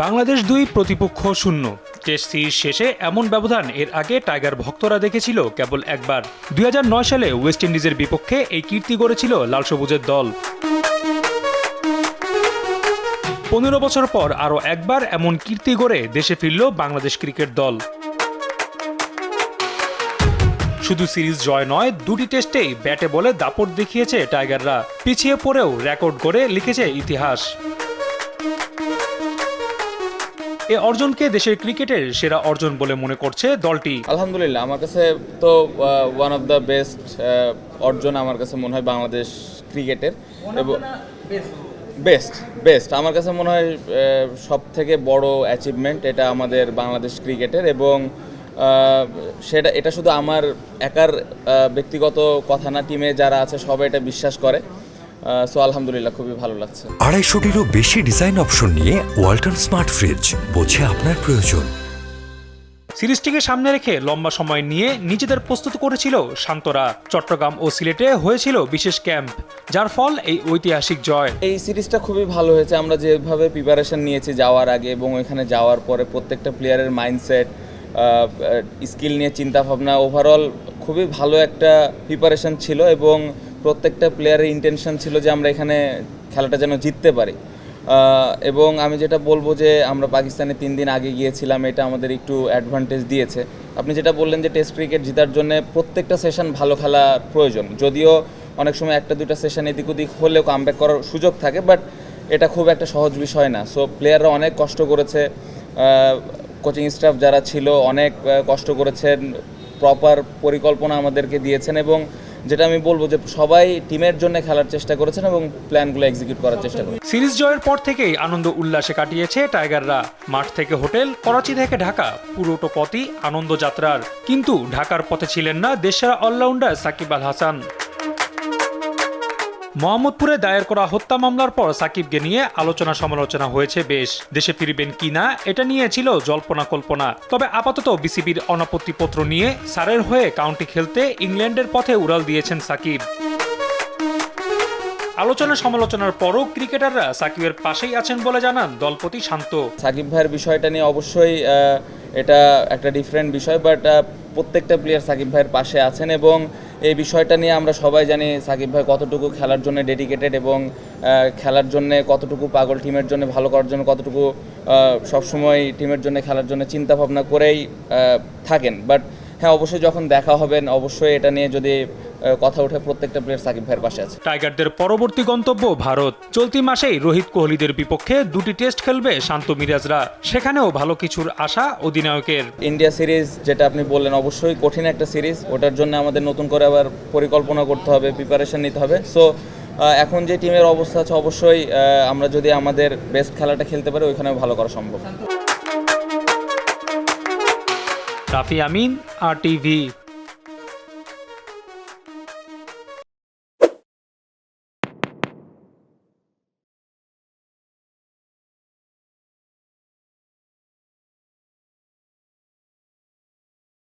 বাংলাদেশ ২ প্রতিপক্ষ ০। Test series শেষে এমন ব্যবধান এর আগে টাইগার ভক্তরা দেখেছিল কেবল একবার। ২০০৯ সালে ওয়েস্ট ইন্ডিজের বিপক্ষে এই কীর্তি গড়েছিল লাল সবুজের দল। ১৫ বছর পর আরও একবার এমন কীর্তি গড়ে দেশে ফিরল বাংলাদেশ ক্রিকেট দল। শুধু সিরিজ জয় নয়, দুটি টেস্টেই ব্যাটে বলে দাপট দেখিয়েছে টাইগাররা। পিছিয়ে পড়েও রেকর্ড গড়ে লিখেছে ইতিহাস। এ অর্জনকে দেশের ক্রিকেটের সেরা অর্জন বলে মনে করছে দলটি। আলহামদুলিল্লাহ, আমার কাছে তো ওয়ান অফ দ্য বেস্ট অর্জন আমার কাছে মনে হয় বাংলাদেশ ক্রিকেটের, এবং বেস্ট আমার কাছে মনে হয় সব থেকে বড় অ্যাচিভমেন্ট এটা আমাদের বাংলাদেশ ক্রিকেটের। এবং এটা শুধু আমার একার ব্যক্তিগত কথা না, টিমে যারা আছে সবাই এটা বিশ্বাস করে। সো আলহামদুলিল্লাহ, খুবই ভালো লাগছে। ২৫০টিরও বেশি ডিজাইন অপশন নিয়ে ওয়ালটন স্মার্ট ফ্রিজ, বোঝে আপনার প্রয়োজন। সিরিজটিকে সামনে রেখে লম্বা সময় নিয়ে নিজেদের প্রস্তুত করেছিল শান্তরা। চট্টগ্রাম ও সিলেটে হয়েছিল বিশেষ ক্যাম্প, যার ফল এই ঐতিহাসিক জয়। এই সিরিজটা খুবই ভালো হয়েছে। আমরা যেভাবে প্রিপারেশন নিয়েছি যাওয়ার আগে এবং ওইখানে যাওয়ার পরে, প্রত্যেকটা প্লেয়ারের মাইন্ডসেট, স্কিল নিয়ে চিন্তাভাবনা, ওভারঅল খুবই ভালো একটা প্রিপারেশন ছিল। এবং প্রত্যেকটা প্লেয়ারের ইন্টেনশন ছিল যে আমরা এখানে খেলাটা যেন জিততে পারি। এবং আমি যেটা বলবো যে আমরা পাকিস্তানে 3 দিন আগে গিয়েছিলাম, এটা আমাদের একটু অ্যাডভান্টেজ দিয়েছে। আপনি যেটা বললেন যে টেস্ট ক্রিকেট জেতার জন্য প্রত্যেকটা সেশন ভালো খেলা প্রয়োজন, যদিও অনেক সময় একটা দুইটা সেশন এদিক ওদিক হলেও কামব্যাক করার সুযোগ থাকে, বাট এটা খুব একটা সহজ বিষয় না। সো প্লেয়াররা অনেক কষ্ট করেছে, কোচিং স্টাফ যারা ছিল অনেক কষ্ট করেছেন, প্রপার পরিকল্পনা আমাদেরকে দিয়েছেন। এবং যেটা আমি বলবো যে সবাই টিমের জন্য খেলার চেষ্টা করেছেন এবং প্ল্যানগুলো এক্সিকিউট করার চেষ্টা করেছেন। সিরিজ জয়ের পর থেকেই আনন্দ উল্লাসে কাটিয়েছে টাইগাররা। মাঠ থেকে হোটেল, করাচি থেকে ঢাকা, পুরোটো পথই আনন্দ যাত্রার। কিন্তু ঢাকার পথে ছিলেন না দেশসেরা অলরাউন্ডার সাকিব আল হাসান। মোহাম্মদপুরে দায়ের করা হত্যা মামলার পর সাকিবকে নিয়ে আলোচনা সমালোচনা হয়েছে বেশ। দেশে ফিরবেন কিনা এটা নিয়ে ছিল জল্পনা কল্পনা। তবে আপাতত বিসিবির অনাপত্তিপত্র নিয়ে সারের হয়ে কাউন্টি খেলতে ইংল্যান্ডের পথে উড়াল দিয়েছেন সাকিব। আলোচনা সমালোচনার পরও ক্রিকেটাররা সাকিবের পাশেই আছেন বলে জানান দলপতি শান্ত। সাকিব ভাইয়ের বিষয়টা নিয়ে অবশ্যই এটা একটা ডিফারেন্ট বিষয়, বাট প্রত্যেকটা প্লেয়ার সাকিব ভাইয়ের পাশে আছেন। এবং এই বিষয়টা নিয়ে আমরা সবাই জানি সাকিব ভাই কতটুকু খেলার জন্য ডেডিকেটেড এবং খেলার জন্য কতটুকু পাগল, টিমের জন্য ভালো করার জন্য কতটুকু সবসময় টিমের জন্য খেলার জন্য চিন্তা ভাবনা করেই থাকেন। বাট হ্যাঁ, অবশ্যই যখন দেখা হবেন অবশ্যই এটা নিয়ে যদি কথা উঠে, প্রত্যেকটা প্লেয়ার সাকিব ভাইয়ের পাশে আছে। টাইগারদের পরবর্তী গন্তব্য ভারত। চলতি মাসেই রোহিত কোহলিদের বিপক্ষে 2টি টেস্ট খেলবে শান্ত মিরাজরা। সেখানেও ভালো কিছুর আশা অধিনায়কের। ইন্ডিয়া সিরিজ যেটা আপনি বললেন, অবশ্যই কঠিন একটা সিরিজ, ওটার জন্য আমাদের নতুন করে আবার পরিকল্পনা করতে হবে, প্রিপারেশন নিতে হবে। সো এখন যে টিমের অবস্থা আছে, অবশ্যই আমরা যদি আমাদের বেস্ট খেলাটা খেলতে পারি, ওইখানেও ভালো করা সম্ভব। রাফি আমিন, RTV।